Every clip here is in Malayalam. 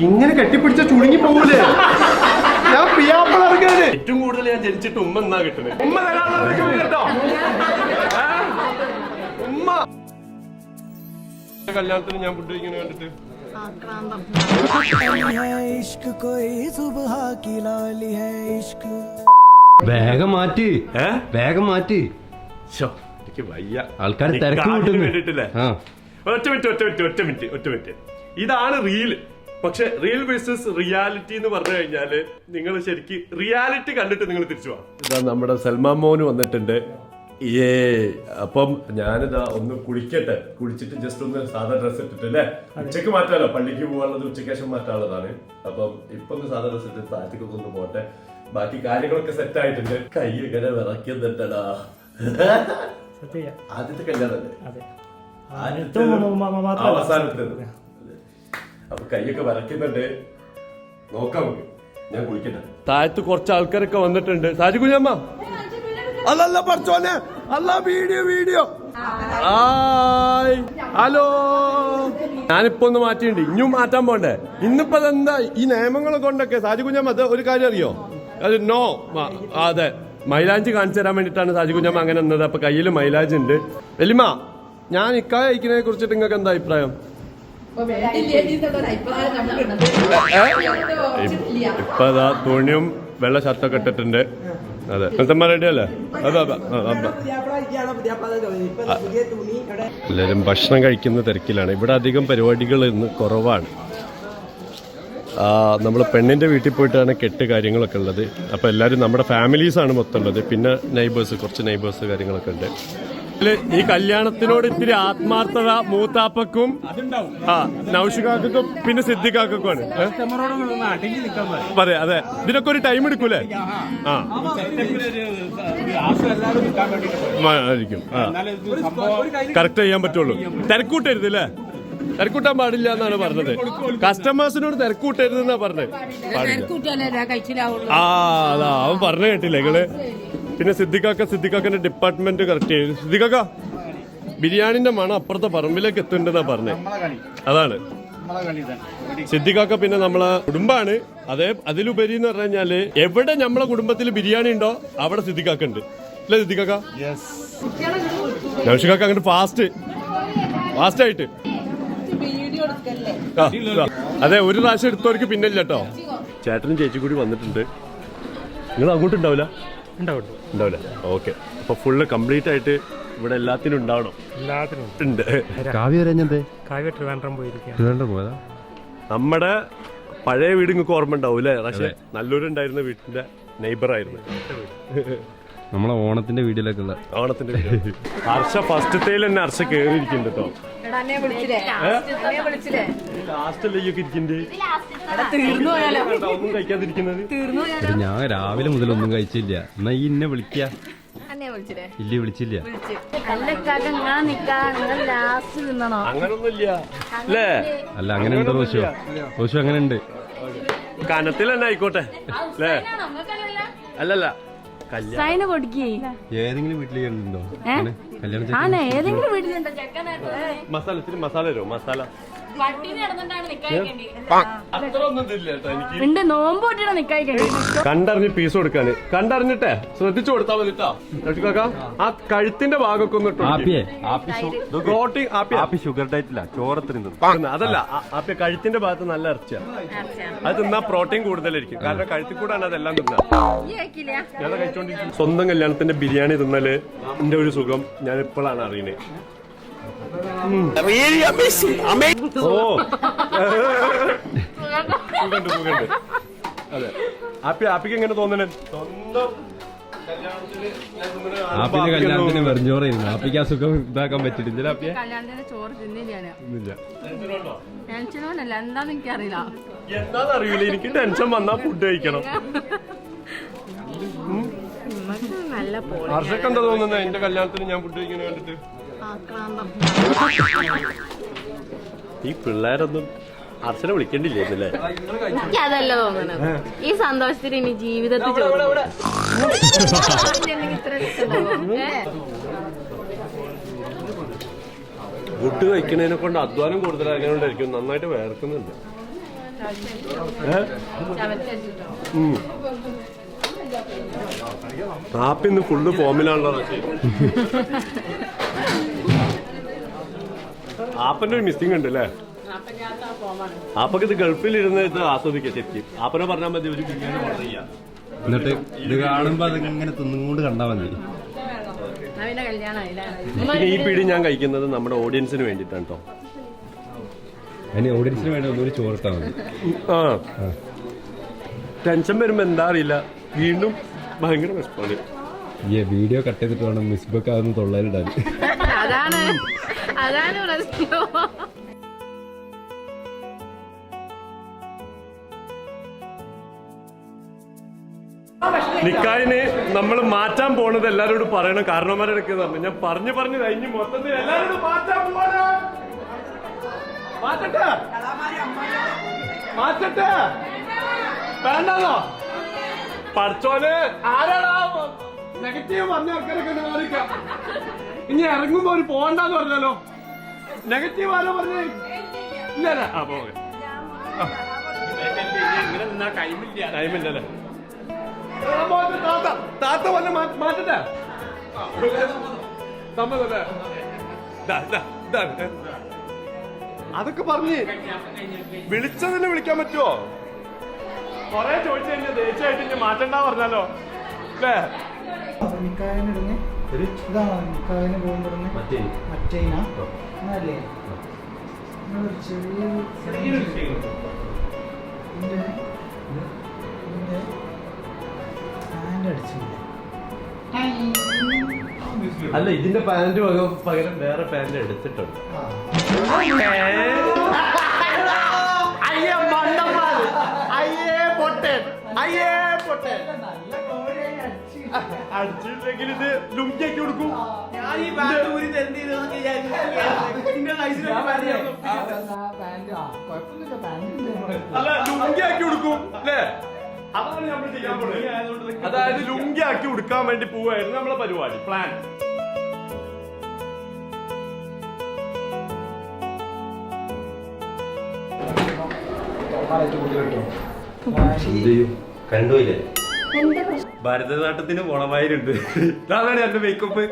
ഇങ്ങനെ കെട്ടിപ്പിടിച്ച ചുളുങ്ങി പോകൂലേ? ഞാൻ പ്രിയാപ്പിളർക്കാണ് ഏറ്റവും കൂടുതൽ ഞാൻ ജനിച്ചിട്ട് ഉമ്മ എന്നാ കിട്ടുന്നത്. ഉമ്മ കേട്ടോ, ഉമ്മ കല്യാണത്തിന് ഞാൻ ഫുഡ് കഴിക്കുന്ന കണ്ടിട്ട് വേഗം മാറ്റി, വേഗം മാറ്റി. എനിക്ക് വയ്യ, ആൾക്കാർ തിരക്ക് വേണ്ടിട്ടില്ലേ. ഒറ്റ മിനിറ്റ്. ഇതാണ് റീൽ. പക്ഷെ റിയൽ വേഴ്സസ് റിയാലിറ്റി എന്ന് പറഞ്ഞു കഴിഞ്ഞാല് നിങ്ങൾ ശരിക്കും റിയാലിറ്റി കണ്ടിട്ട് നിങ്ങൾ തിരിച്ചു പോവാം. ഇതാ നമ്മുടെ സൽമാൻ മോന് വന്നിട്ടുണ്ട്. അപ്പം ഞാനിതാ ഒന്ന് കുളിക്കട്ടെ. കുളിച്ചിട്ട് ജസ്റ്റ് ഒന്ന് സാധാ ഡ്രസ് ഇട്ടിട്ട് അല്ലേ, ഉച്ചക്ക് മാറ്റാലോ, പള്ളിക്ക് പോകാനുള്ളത് ഉച്ചയ്ക്ക് ശേഷം മാറ്റാനുള്ളതാണ്. അപ്പം ഇപ്പൊ ഒന്ന് സാധാ ഡ്രസ് ഇട്ട് താഴത്തേക്കൊക്കെ ഒന്ന് പോട്ടെ. ബാക്കി കാര്യങ്ങളൊക്കെ സെറ്റ് ആയിട്ടുണ്ട്. കൈ ഇങ്ങനെ വിറയ്ക്കുന്നുണ്ടടാ. ആദ്യത്തെ കല്യാണല്ലേ, അവസാനത്തെ. അപ്പൊ കൈയൊക്കെ വരയ്ക്കുന്നുണ്ട്. നോക്കാം നമുക്ക്. ഞാൻ കുളിക്കട്ടെ. താഴത്ത് കുറച്ച് ആൾക്കാരൊക്കെ വന്നിട്ടുണ്ട്. സാജി കുഞ്ഞമ്മ അല്ലല്ല പഠിച്ചോനെ അല്ല വീഡിയോ ഹലോ. ഞാനിപ്പോ ഒന്ന് മാറ്റിണ്ട്, ഇനിയും മാറ്റാൻ പോണ്ടേ. ഇന്നിപ്പോ അതെന്താ ഈ നിയമങ്ങളെ കൊണ്ടൊക്കെ. സാജി കുഞ്ഞമ്മ അത് ഒരു കാര്യം അറിയോ? അത് നോ, അതെ മൈലാഞ്ചി കാണിച്ചു തരാൻ വേണ്ടിട്ടാണ് സാജി കുഞ്ഞമ്മ അങ്ങനെ നിന്നത്. അപ്പൊ കയ്യില് മൈലാഞ്ചി ഉണ്ട്. വെല്ലിമ, ഞാൻ ഇക്കായ അയക്കുന്നതിനെ കുറിച്ചിട്ട് നിങ്ങൾക്ക് എന്താ അഭിപ്രായം? ഇപ്പൊ അതാ തുണിയും വെള്ള ഷർട്ടൊക്കെ ഇട്ടിട്ടുണ്ട്. അതെ, റെഡി അല്ലേ? എല്ലാരും ഭക്ഷണം കഴിക്കുന്ന തിരക്കിലാണ്. ഇവിടെ അധികം പരിപാടികൾ ഇന്ന് കുറവാണ്. നമ്മൾ പെണ്ണിന്റെ വീട്ടിൽ പോയിട്ടാണ് കെട്ട് കാര്യങ്ങളൊക്കെ ഉള്ളത്. അപ്പൊ എല്ലാരും നമ്മുടെ ഫാമിലീസാണ് മൊത്തം ഉള്ളത്. പിന്നെ നെയ്ബേഴ്സ്, കുറച്ച് നെയ്ബേഴ്സ് കാര്യങ്ങളൊക്കെ ഉണ്ട്. ഈ കല്യാണത്തിനോട് ഇത്തിരി ആത്മാർത്ഥത മൂത്താപ്പക്കും നൗഷികാക്കും പിന്നെ സിദ്ദിഖാക്കുമാണ്. പറയാ, അതെ, ഇതിനൊക്കെ ഒരു ടൈം എടുക്കൂലേ? ആയിരിക്കും. കറക്റ്റ് ചെയ്യാൻ പറ്റുള്ളൂ. തിരക്കൂട്ടരുത് അല്ലേ? തിരക്കൂട്ടാൻ പാടില്ല എന്നാണ് പറഞ്ഞത്. കസ്റ്റമേഴ്സിനോട് തിരക്കൂട്ടരുത് എന്നാ പറഞ്ഞത്. അതാ അവൻ പറഞ്ഞു കേട്ടില്ലേ നിങ്ങള്? പിന്നെ സിദ്ദിഖാക്കന്റെ ഡിപ്പാർട്ട്മെന്റ് കറക്റ്റ് ചെയ്തു. സിദ്ദിഖാക്ക, ബിരിയാണിന്റെ മണം അപ്പുറത്തെ പറമ്പിലേക്ക് എത്തുന്നുണ്ടെന്നാ പറഞ്ഞത്. അതാണ് സിദ്ദിഖാക്ക. പിന്നെ നമ്മളെ കുടുംബാണ്. അതിലുപരി എന്ന് പറഞ്ഞു കഴിഞ്ഞാല് എവിടെ നമ്മളെ കുടുംബത്തിൽ ബിരിയാണി ഉണ്ടോ അവിടെ സിദ്ദിഖാക്ക ഉണ്ട്. അല്ലേ സിദ്ദിഖാക്ക? നൗഷികാക്ക അങ്ങോട്ട് ഫാസ്റ്റ് ആയിട്ട്. അതെ, ഒരു പ്രാവശ്യം എടുത്തവർക്ക് പിന്നെ ഇല്ല കേട്ടോ. ചേട്ടനും ചേച്ചി കൂടി വന്നിട്ടുണ്ട്. നിങ്ങൾ അങ്ങോട്ടുണ്ടാവില്ല? ഉണ്ടാവില്ല. ഓക്കെ. അപ്പൊ ഫുള്ള് കംപ്ലീറ്റ് ആയിട്ട് ഇവിടെ എല്ലാത്തിനും ഉണ്ടാവണം. ഉണ്ട്. നമ്മുടെ പഴയ വീട് നിങ്ങൾക്ക് ഓർമ്മ ഉണ്ടാവും അല്ലേ? പക്ഷെ നല്ലൂരുണ്ടായിരുന്ന വീട്ടിന്റെ നെയ്ബർ ആയിരുന്നു. നമ്മളെ ഓണത്തിന്റെ വീഡിയോയിലൊക്കെ ഉള്ള ഓണത്തിന്റെ ഹർഷ ഫസ്റ്റത്തേൽ തന്നെ ഹർഷ കേറിയിരിക്കുന്നുണ്ട് കേട്ടോ. ഒന്നും കഴിക്കാതിരിക്കുന്നത്. ഞാൻ രാവിലെ മുതൽ ഒന്നും കഴിച്ചില്ല. എന്നാ ഈ ഇന്നെ വിളിക്കാ? ഇല്ല, വിളിച്ചില്ല. അങ്ങനൊന്നുമില്ല അല്ലേ? അല്ല, അങ്ങനെ ഉണ്ടോ റോഷു? റോഷു അങ്ങനെ ഉണ്ട്. കനത്തിൽ തന്നെ ആയിക്കോട്ടെ അല്ലേ? അല്ലല്ല, ഏതെങ്കിലും വീട്ടിൽ ഉണ്ടോ കല്യാണം? മസാല ഇത്തിരി മസാല തരുമോ? മസാല കണ്ടറിഞ്ഞ് പീസ് കൊടുക്കാന്. കണ്ടറിഞ്ഞിട്ടെ ശ്രദ്ധിച്ചു കൊടുത്താൽ മതി കേട്ടോ. ആ കഴുത്തിന്റെ ഭാഗമൊക്കെ ഒന്ന് ഷുഗർ ഡയറ്റില്ല, ചോറത്രയും. അതല്ല, ആപ്പിയ കഴുത്തിന്റെ ഭാഗത്ത് നല്ല ഇറച്ചിയാ. അത് തിന്നാ പ്രോട്ടീൻ കൂടുതലായിരിക്കും. കാരണം കഴുത്തിൽ കൂടാണ് അതെല്ലാം തിന്നാ. ഞാൻ കഴിച്ചോണ്ടിരിക്കും. സ്വന്തം കല്യാണത്തിന്റെ ബിരിയാണി തിന്നല് എന്റെ ഒരു സുഖം ഞാൻ ഇപ്പോഴാണ് അറിയുന്നത്. അതെ, ആപ്പിക്ക് എങ്ങനെ തോന്നണേ? ആപ്പിന്റെ കല്യാണത്തിന് വെറുംചോറായിരുന്നു. ആപ്പിക്ക് ആ സുഖം ഇതാക്കാൻ പറ്റിയിട്ടില്ല. എന്താന്നറിയില്ല, എനിക്ക് ടെൻഷൻ വന്നാ ഫുഡ് കഴിക്കണം. ഹർഷക്ക് എന്താ തോന്നുന്നത് എന്റെ കല്യാണത്തിന് ഞാൻ ഫുഡ് കഴിക്കുന്ന കണ്ടിട്ട്? ഈ പിള്ളേരൊന്നും ഹർഷനെ വിളിക്കേണ്ടില്ലേ? അതല്ല തോന്നുന്നത്. ഈ സന്തോഷത്തിൽ ഇനി ജീവിതത്തിൽ ഫുഡ് കഴിക്കുന്നതിനെ കൊണ്ട് അധ്വാനം കൂടുതലായതുകൊണ്ടായിരിക്കും നന്നായിട്ട് വേർക്കുന്നുണ്ട്. ആപ്പിന്ന് ഫുള്ള് ഫോമിലാണല്ലോ. ആപ്പന്റെ ഒരു മിസ്സിംഗ് ഉണ്ട് അല്ലേ? ആപ്പൊക്കെ ഇത് ഗൾഫിലിരുന്ന് ഇത് ആസ്വദിക്കുക ശരിക്കും. ആപ്പനെ പറഞ്ഞാൽ മതി ഒരു ബിരിയാണി ഓർഡർ ചെയ്യാം. എന്നിട്ട് ഇത് കാണുമ്പോ അതിങ്ങനെ തിന്നുകൊണ്ട് കണ്ടാ മതി. പിന്നെ ഈ പിടി ഞാൻ കഴിക്കുന്നത് നമ്മുടെ ഓഡിയൻസിന് വേണ്ടിയിട്ടാണ് കേട്ടോ. അതിന് ഓഡിയൻസിന് വേണ്ടി ഒന്നുകൂടി ചോർത്താ മതി. ടെൻഷൻ വരുമ്പോ എന്താ അറിയില്ല, വീണ്ടും ഭയങ്കര വിശപ്പാണ്. ഈ വീഡിയോ കട്ട് ചെയ്തിട്ട് വേണം മിസ്ബക്ക് ആകുന്ന തൊള്ളയിലിടാൻ. അതാണ് പ്രശ്നം. നിക്കായിന് നമ്മൾ മാറ്റാൻ പോണത് എല്ലാരോടും പറയണം. കാരണവന്മാരൊക്കെ പറഞ്ഞു, ഞാൻ പറഞ്ഞു കഴിഞ്ഞ് മൊത്തത്തിൽ എല്ലാരോടും മാറ്റാൻ പോവാണ്. മാറ്റട്ടെ വേണ്ടല്ലോ. പഠിച്ചോന് ആരാടാ നെഗറ്റീവ് പറഞ്ഞ ആൾക്കാരൊക്കെ മാറിക്കാം. ഇനി ഇറങ്ങുമ്പോ ഒരു പോകണ്ടെന്ന് പറഞ്ഞാലോ? നെഗറ്റീവ് ആരോ പറഞ്ഞേ? ഇല്ല. ആ പോകെ ടൈമില്ലല്ലേ? താത്ത വല്ല മാറ്റട്ടെ. സമ്മതല്ലേ? അതൊക്കെ പറഞ്ഞ് വിളിച്ചതിനെ വിളിക്കാൻ പറ്റുമോ? കൊറേ ചോദിച്ചു കഴിഞ്ഞാൽ ദേഷ്യമായിട്ട് ഇനി മാറ്റണ്ട പറഞ്ഞാലോ അല്ലേ? അല്ല, ഇതിന്റെ പാന്റ് പകരം വേറെ പാന്റ് എടുത്തിട്ടുണ്ട്. അടിച്ചില്ലെങ്കിൽ ഇത് ലുങ്കിയാക്കി കൊടുക്കും. അല്ല, ലുങ്കിയാക്കി കൊടുക്കും അല്ലേ? അതാണ് നമ്മൾ ചെയ്യാൻ പോകുന്നത്. അതായത് ലുങ്കിയാക്കി കൊടുക്കാൻ വേണ്ടി പോവായിരുന്നു നമ്മളെ പരിപാടി, പ്ലാൻ. കണ്ടുപോയില്ലേ? ഭരതനാട്യത്തിന് പോണമായിരുണ്ട്. ഇതാണ് എന്റെ മേക്കപ്പ്.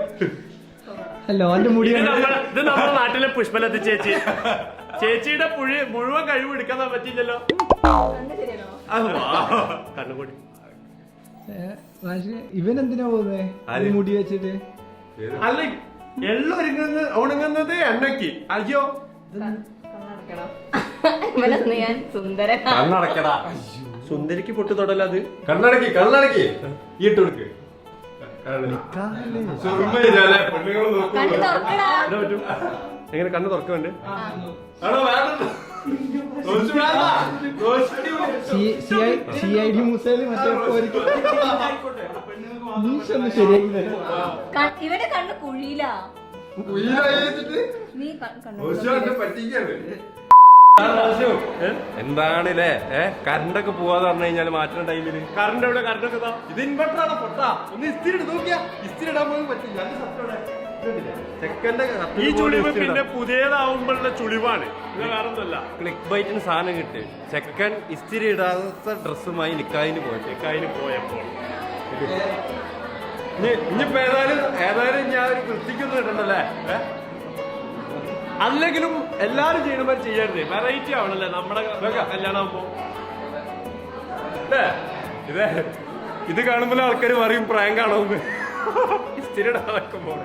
ഇത് നമ്മുടെ നാട്ടിലെ പുഷ്പലത ചേച്ചിയുടെ മുഴുവൻ കഴിവ് എടുക്കാൻ പറ്റില്ലല്ലോ. കണ്ണുകൂടി ഇവൻ എന്തിനാ പോകുന്നത് മുടി വെച്ചിട്ട്? അല്ല, ഉണങ്ങുന്നത് എണ്ണയ്ക്ക്. അയ്യോ, കണ്ണടക്കടാ. സുന്ദരിക്ക് പൊട്ടു തൊടല്ല. അത് കണ്ണടക്കി ഇട്ട് കൊടുക്ക്. എങ്ങനെ കണ്ണ് തുറക്കുന്നുണ്ട്? CID മുസേല് മറ്റേ ഇവന്റെ കണ്ണ് കുഴിയിലാ. എന്താണല്ലേ കറണ്ടൊക്കെ പോവാന്ന് പറഞ്ഞു കഴിഞ്ഞാൽ മാറ്റുന്ന ടൈമില് കറണ്ട് എവിടെ? കറണ്ടൊക്കെ ഇത് ഇൻവെർട്ടറാണ്. പൊട്ടാ ഒന്ന് ഇസ്തിരി ഇട്ട് നോക്കിയാ ഇസ്തിരി ഇടാൻ പോലും പറ്റില്ല. ഈ ചുളിവ് പിന്നെ പുതിയതാവുമ്പോഴുള്ള ചുളിവാണ്, ഇത് വേറൊന്നുമല്ല. ക്ലിക്ക് ബൈറ്റിന് സാധനം കിട്ടി. ചെക്കൻ ഇസ്തിരി ഇടാത്ത ഡ്രസ്സുമായി നിക്കായിന് പോയപ്പോൾ ഇനിയിപ്പോ ഏതായാലും ഞാൻ ഒരു വൃത്തിക്കൊന്നും ഇടണ്ടല്ലേ? അല്ലെങ്കിലും എല്ലാരും ചെയ്യണ ചെയ്യരുത്. വെറൈറ്റി ആവണല്ലേ നമ്മുടെ കല്യാണം ആവുമ്പോ. ഇത് കാണുമ്പോൾ ആൾക്കാർ പറയും പ്രാങ്ക് ആണോ എന്ന്. സ്ഥിരടാക്കുമ്പോ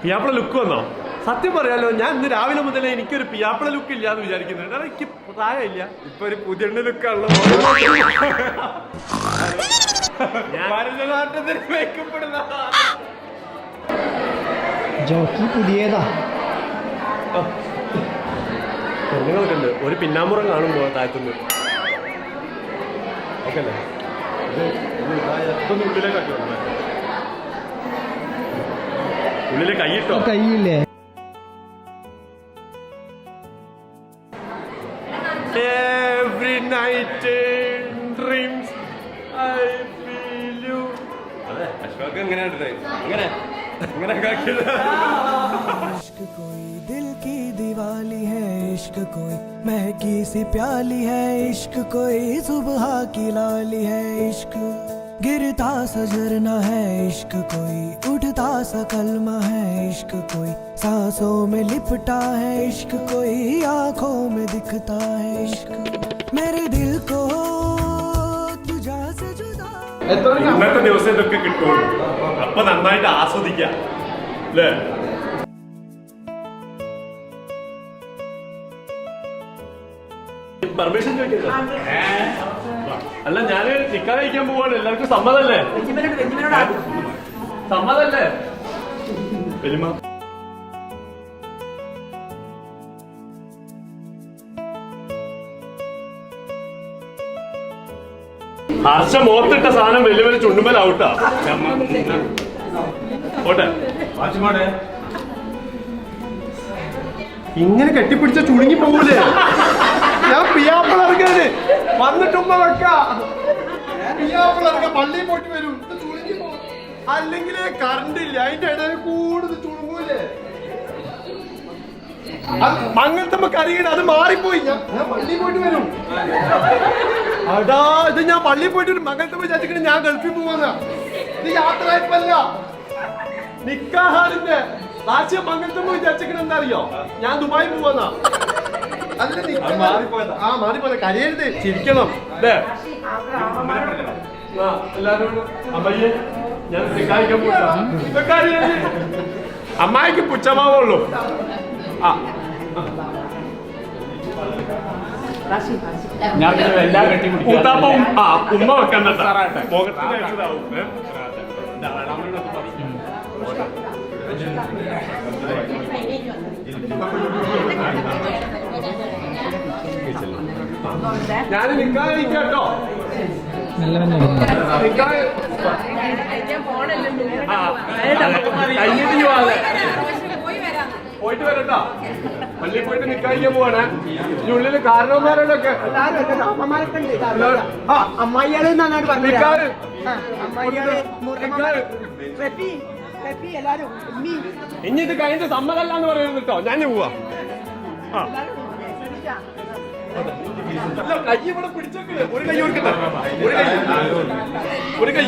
പിയാപ്പിള ലുക്ക് വന്നോ? സത്യം പറയാലോ, ഞാൻ ഇന്ന് രാവിലെ മുതലേ എനിക്കൊരു പിയാപ്പിള ലുക്ക് ഇല്ലാന്ന് വിചാരിക്കുന്നുണ്ട്. കാരണം എനിക്ക് പ്രായമില്ല. ഇപ്പൊ ഒരു പുതിയ ലുക്കാണല്ലോ. ഭരതനാട്യത്തിന് മേക്കപ്പെടുന്ന പുതിയതാ. പെണ്ണുങ്ങളൊക്കെ ഉണ്ട്. ഒരു പിന്നാമ്പുറം കാണുമ്പോ താഴ്ത്തുന്നു. ഓക്കെ അല്ലേ? ഉള്ളിലേക്കാക്കി ഉള്ളിലെ കൈയിട്ടോ? കൈയില്ലേ? Every night in dreams I feel you. അതെ, അശ്വാകൻ इश्क कोई दिल की दिवाली है, इश्क कोई महकी सी प्याली है, इश्क कोई सुबह की लाली है, इश्क गिरता सा झरना है, इश्क कोई उठता सा कलमा है, इश्क कोई सांसों में लिपटा है, इश्क कोई आंखों में दिखता है, इश्क मेरे दिल को तुझा से जुदा। ഇന്നത്തെ ദിവസം ഇതൊക്കെ കിട്ടുള്ളൂ. അപ്പൊ നന്നായിട്ട് ആസ്വദിക്കാം അല്ലേ? പെർമിഷൻ ചോദിക്കരുത്. അല്ല ഞാന് നിക്കാഹ് കഴിക്കാൻ പോവാണ്. എല്ലാവർക്കും സമ്മതല്ലേ? സമ്മതല്ലേ വലിമ? ഹർഷ മോത്തിട്ട സാധനം വലിയ വലിയ ചുണ്ടുമലാവട്ടാ. ഓട്ടെ ഇങ്ങനെ കെട്ടിപ്പിടിച്ച ചുളുങ്ങി പോകൂലേ? ഞാൻ പിയാപ്പിളർക്കാന് വന്നിട്ടുമ്മ വെക്കാം. പിയാപ്പിളർക്ക പള്ളിയിൽ പോയിട്ട് വരും. ചുളുങ്ങി പോകും. അല്ലെങ്കിൽ കറണ്ട് ഇല്ല, അതിന്റെ ഇടയിൽ കൂടുതൽ ചുളുങ്ങൂലേ? മങ്ങനത്തെ കറിയുടെ അത് മാറിപ്പോയി. ഞാൻ പള്ളിയിൽ പോയിട്ട് വരും. അടാ ഇത് ഞാൻ പള്ളിയിൽ പോയിട്ട് വരും. മങ്ങനത്തെ വിചാരിച്ചിട്ട് ഞാൻ ഗൾഫിൽ പോവാന്ന. ഇത് യാത്രയപ്പല്ല, നിക്കാഹാറിന്റെ രാജ്യം. മങ്ങനത്തെ വിചാരിച്ചിട്ട് എന്താ അറിയോ? ഞാൻ ദുബായി പോവാന്നാ. മാറിപ്പോയത് കരയരുത്, ചിരിക്കണം അല്ലേ? എല്ലാരും അമ്മയ്യെ ഞാൻ നിക്കാഹിക്കാൻ പോയിട്ടാ. അമ്മായിക്ക് പുച്ഛമാവുള്ളൂ. ആ ഉമ്മ വെക്കണ്ട. ഞാൻ നിക്കാഹ് കഴിക്കാട്ടോ. പോയിട്ട് വരട്ടോ. പള്ളിയിൽ പോയിട്ട് നിക്കാഹിക്കാൻ പോവാണ്. ഇതിനുള്ളില് കാരണവന്മാരോടൊക്കെ ഇനി ഇത് കഴിഞ്ഞിട്ട് സമ്മതല്ല എന്ന് പറയുന്നത് കേട്ടോ. ഞാൻ പോവാ. കൈ ഇവിടെ പിടിച്ചേക്കല്. ഒരു കൈ കൊടുക്കട്ടെ. ഒരു കൈ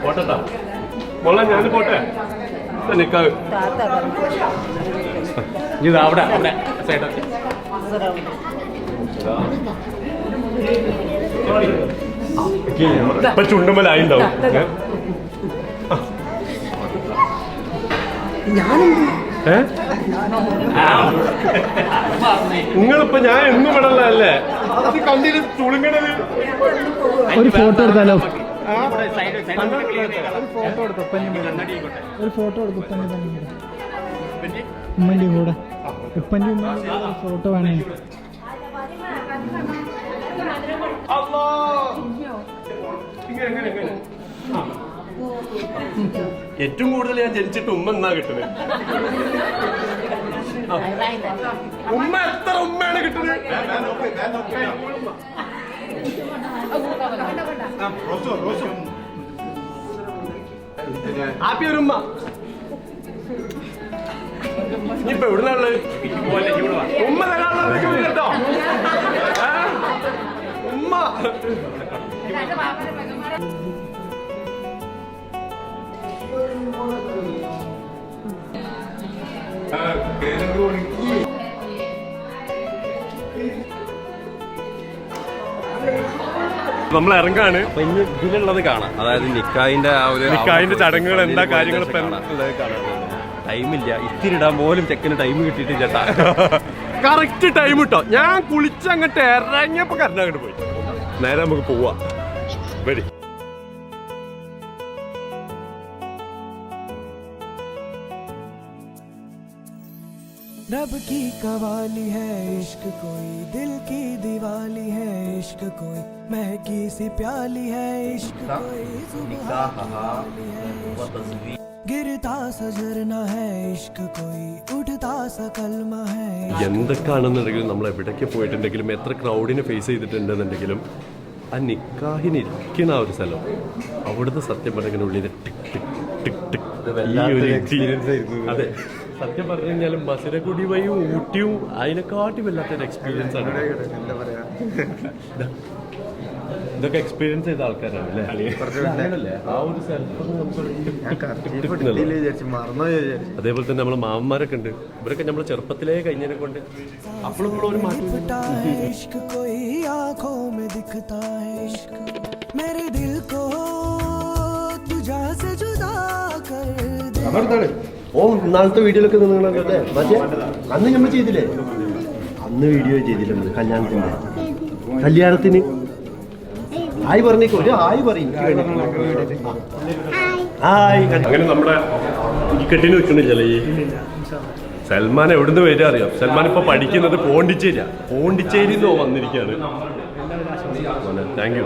പോട്ടെട്ടാ. മോളെ ഞാൻ പോട്ടെ. നിക്കാഹ് ഇത് അവിടെ അവിടെ സൈഡൊക്കെ ഇപ്പൊ ചുണ്ടുമലായിണ്ടാവും. നിങ്ങളിപ്പോ ഞാൻ എന്നും വിടല്ലേ? അത് കണ്ടിട്ട് ചുളുങ്ങണത്. ഒരു ഫോട്ടോ എടുത്താലോ? ഒരു ഫോട്ടോ എടുത്തു. ഒരു ഫോട്ടോ എടുത്തു. ഉമ്മന്റെ കൂടെ ഉപ്പന്റെ ഉമ്മന്റെ കൂടെ ഫോട്ടോ വേണേ. ഏറ്റവും കൂടുതൽ ഞാൻ ജനിച്ചിട്ട് ഉമ്മ എന്നാ കിട്ടുന്നത്. ഉമ്മ എത്ര ഉമ്മയാണ് കിട്ടുന്നത്? ഹാപ്പി ഒരു ഉമ്മ. ഇനിയിപ്പോ എവിടുന്നുള്ളത്? ഉമ്മ തരാനുള്ളത് കേട്ടോ. ഉമ്മ നമ്മൾ ഇറങ്ങാണ്. ഇനി ഇതിലുള്ളത് കാണാം. അതായത് നിക്കാഹിന്റെ ആ ഒരു ചടങ്ങുകൾ എന്താ കാര്യങ്ങൾ ടൈമില്ല. ഇത്തിരി ഇടാൻ പോലും ചെക്കന് ടൈം കിട്ടിയിട്ടില്ല ചേട്ടാ. കറക്റ്റ് ടൈം കിട്ടോ. ഞാൻ കുളിച്ചങ്ങോട്ട് ഇറങ്ങിയപ്പോ കറണ്ടങ്ങോട്ട് പോയി. നേരെ നമുക്ക് പോവാ. വരി. रब की कवाली है, इश्क कोई दिल की दिवाली है, इश्क कोई महकी सी प्याली है, इश्क कोई सुबह की लाली है, गिरता सा झरना है, इश्क कोई उठता सा कलमा है. എന്തൊക്കെയാണെന്നുണ്ടെങ്കിലും നമ്മൾ എവിടേക്ക് പോയിട്ടുണ്ടെങ്കിലും എത്ര ക്രൗഡിനെ ഫേസ് ചെയ്തിട്ടുണ്ടെന്നുണ്ടെങ്കിലും ആ നിക്കാഹിന് ഇരിക്കുന്ന ആ ഒരു സ്ഥലം, അവിടുന്ന് സത്യം പറഞ്ഞ ഉള്ളിൽ ടിക് ടിക് ടിക് ടിക് ഈ ഒരു അതെ, സത്യം പറഞ്ഞു കഴിഞ്ഞാൽ മസിനഗുഡി വഴിയും ഊട്ടിയും അതിനെക്കാട്ടി വല്ലാത്തൊരു എക്സ്പീരിയൻസ് ആണ്. ഇതൊക്കെ എക്സ്പീരിയൻസ് ചെയ്ത ആൾക്കാരാണ് അല്ലേ? ആ ഒരു അതേപോലെ തന്നെ നമ്മളെ മാമന്മാരൊക്കെ ഉണ്ട്, ഇവരൊക്കെ നമ്മളെ ചെറുപ്പത്തിലേ കഴിഞ്ഞതിനെ കൊണ്ട് അപ്പോഴും ഒരു മാറ്റം. इश्क कोई आंखों में दिखता है, इश्क मेरे दिल को तुझा से जुदा कर दे. ഓ ഇന്നാളത്തെ വീഡിയോയിലൊക്കെ നിങ്ങളല്ലേ മറ്റേ അന്ന് നമ്മൾ ചെയ്തില്ലേ? അന്ന് വീഡിയോ ചെയ്തിട്ടുണ്ട് കല്യാണത്തിന്. ആയി പറഞ്ഞേക്കോ, ഒരു ആയി പറയും. അങ്ങനെ നമ്മുടെ ടിക്കറ്റിന് നിൽക്കണില്ലല്ലേ ഈ സൽമാൻ എവിടുന്ന് വരിക അറിയാം? സൽമാൻ ഇപ്പൊ പഠിക്കുന്നത് പോണ്ടിച്ചേരി വന്നിരിക്കുകയാണ്. Thank you.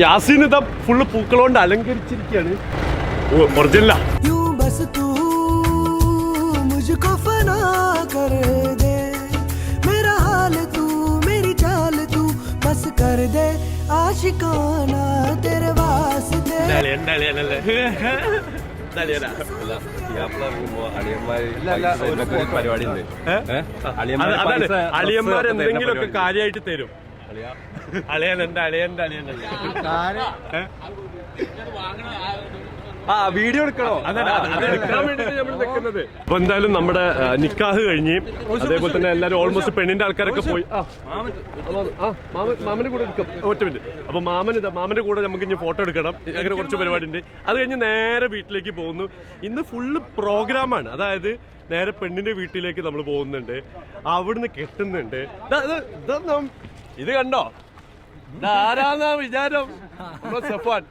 യാസീൻ ഇതാ ഫുള്ള് പൂക്കളോണ്ട് അലങ്കരിച്ചിരിക്കുകയാണ്. ഒറിജിനല यूं बस तू मुझको फना कर दे, मेरा हाल तू मेरी चाल तू बस कर दे आशिकाना तेरे वास्ते. പരിപാടി ഉണ്ട്. അളിയന്മാർ എന്തെങ്കിലുമൊക്കെ കാര്യമായിട്ട് തരും. അളിയനുണ്ട് വീഡിയോ എടുക്കണോ? അതെടുക്കാൻ വേണ്ടിട്ട് നമ്മൾ നിൽക്കുന്നത്. അപ്പൊ എന്തായാലും നമ്മുടെ നിക്കാഹ് കഴിഞ്ഞ് അതേപോലെ തന്നെ എല്ലാവരും ഓൾമോസ്റ്റ് പെണ്ണിന്റെ ആൾക്കാരൊക്കെ പോയി. മാമന്റെ കൂടെ എടുക്കാം ഒറ്റ മിനിറ്റ്. അപ്പൊ മാമന്റെ കൂടെ നമുക്ക് ഇനി ഫോട്ടോ എടുക്കണം. അങ്ങനെ കുറച്ച് പരിപാടി ഉണ്ട്. അത് കഴിഞ്ഞ് നേരെ വീട്ടിലേക്ക് പോകുന്നു. ഇന്ന് ഫുള്ള് പ്രോഗ്രാമാണ്. അതായത് നേരെ പെണ്ണിന്റെ വീട്ടിലേക്ക് നമ്മൾ പോകുന്നുണ്ട്, അവിടുന്ന് കെട്ടുന്നുണ്ട്. ഇത് കണ്ടോ, ആരാന്നാ വിചാരം? സഫാൻ.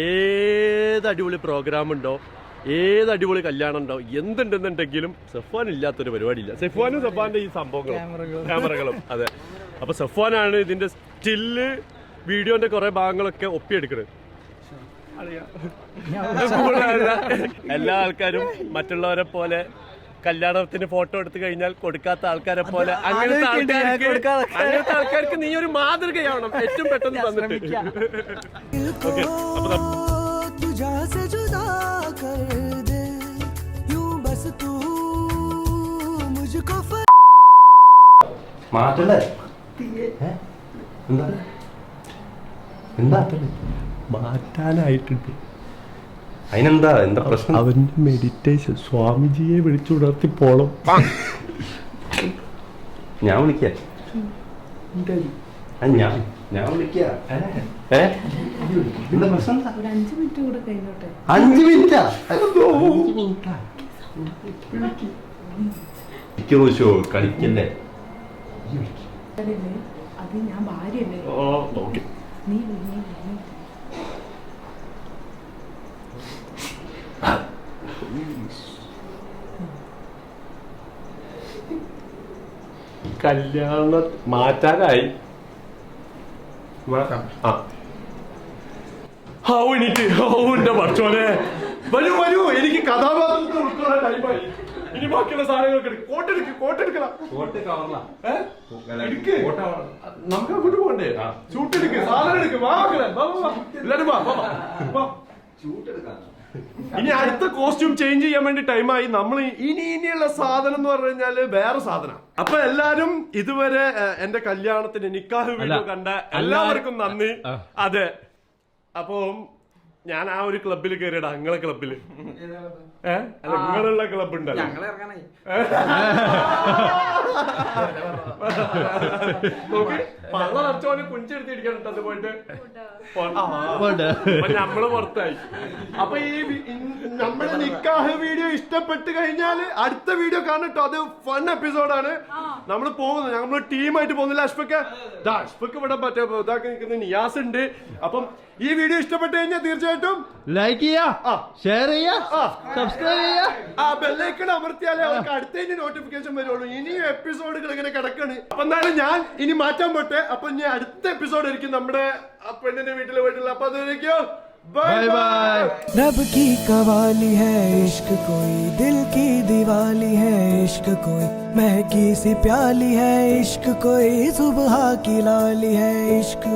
ഏത് അടിപൊളി പ്രോഗ്രാം ഉണ്ടോ, ഏത് അടിപൊളി കല്യാണം ഉണ്ടോ, എന്തുണ്ടെന്നുണ്ടെങ്കിലും സഫാൻ ഇല്ലാത്തൊരു പരിപാടിയില്ല. സഫാനും സഫാന്റെ ഈ സംഭവങ്ങളും ക്യാമറകളും. അതെ, അപ്പൊ സഫാനാണ് ഇതിന്റെ സ്റ്റില്ല് വീഡിയോന്റെ കുറെ ഭാഗങ്ങളൊക്കെ ഒപ്പിയെടുക്കുന്നത്. എല്ലാ ആൾക്കാരും മറ്റുള്ളവരെ പോലെ കല്യാണത്തിന് ഫോട്ടോ എടുത്തു കഴിഞ്ഞാൽ കൊടുക്കാത്ത ആൾക്കാരെ പോലെ അങ്ങനത്തെ ആൾക്കാർക്ക് നീ ഒരു മാതൃകയാവണം ഏറ്റവും പെട്ടെന്ന് തന്നിട്ട്. तुझा से जुदा कर दे, यूं बस तू मुझको മാറ്റല്ലേ? എന്താ മാറ്റാനായിട്ടുണ്ട്. അതിനെന്താ പ്രശ്നം? അവന്റെ മെഡിറ്റേഷൻ സ്വാമിജിയെ വിളിച്ചുണർത്തി പോണം. ഞാൻ വിളിക്കാം. ഞാൻ വിളിക്കാം. എന്താ പ്രശ്നം? 5 മിനിറ്റ് കൂടെ കഴിഞ്ഞോട്ടെ. 5 മിനിറ്റാ? കളിക്കല്ലേ? അത് ഞാൻ ഭാര്യയല്ലേ? നീ കല്യാണം മാറ്റാനായി. പഠിച്ചോനെ വരൂ, എനിക്ക് കഥാപാത്രത്തെ ഉൾക്കൊള്ളാൻ ടൈമായി. ഇനി ബാക്കിയുള്ള സാധനങ്ങൾക്ക് കോട്ടെടുക്കണം. നമുക്ക് അങ്ങോട്ട് പോകണ്ടേ? ഷൂട്ടെടുക്ക്, സാധനം എടുക്ക്, എല്ലാരും ഇനി അടുത്ത കോസ്റ്റ്യൂം ചേഞ്ച് ചെയ്യാൻ വേണ്ടി ടൈമായി. നമ്മൾ ഇനിയുള്ള സാധനം എന്ന് പറഞ്ഞു കഴിഞ്ഞാല് വേറെ സാധനം. അപ്പൊ എല്ലാരും ഇതുവരെ എന്റെ കല്യാണത്തിന് നിക്കാഹ് വീഡിയോ കണ്ട എല്ലാവർക്കും നന്ദി. അതെ, അപ്പം ഞാൻ ആ ഒരു ക്ലബിൽ കയറിയടാ, നിങ്ങളെ ക്ലബില്. നിങ്ങളുള്ള ക്ലബ് ഉണ്ടല്ലോ. പള്ള നിറച്ചോന് കുഞ്ചെടുത്തിരിക്കണം കേട്ടോ. അത് പോയിട്ട് നമ്മള് പുറത്തായി. അപ്പൊ ഈ നമ്മുടെ നിക്കാഹ് വീഡിയോ ഇഷ്ടപ്പെട്ട് കഴിഞ്ഞാല് അടുത്ത വീഡിയോ കാണട്ടോ. അത് ഫൺ എപ്പിസോഡാണ്. നമ്മൾ പോകുന്നത്, നമ്മൾ ടീമായിട്ട് പോകുന്നില്ല. അഷ്ഫക്ക് ഇവിടെ മറ്റേ ഇതാക്കി നിൽക്കുന്ന നിയാസ് ഉണ്ട്. അപ്പം ഈ വീഡിയോ ഇഷ്ടപ്പെട്ട് കഴിഞ്ഞാൽ തീർച്ചയായിട്ടും ലൈക്ക് ചെയ്യാ, ഷെയർ ചെയ്യാ, സബ്സ്ക്രൈബ് ചെയ്യാ, ആ ബെല്ലൈക്കൺ അമർത്തിയാലേ അവർക്ക് അടുത്തതിന്റെ നോട്ടിഫിക്കേഷൻ വരുള്ളൂ. ഇനിയും എപ്പിസോഡുകൾ ഇങ്ങനെ കിടക്കാണ്. അപ്പൊ എന്തായാലും ഞാൻ ഇനി മാറ്റാൻ പോട്ടെ. അപ്പൊ ഇനി അടുത്ത എപ്പിസോഡ് ആയിരിക്കും നമ്മുടെ ആ പെണ്ണിന്റെ വീട്ടിൽ പോയിട്ടുള്ള. അപ്പൊ അതിലേക്കോ ബൈ ബൈ. रब की कवाली है इश्क कोई, दिल की दिवाली है इश्क कोई, महकी सी प्याली है इश्क कोई, सुबह की लाली है इश्क.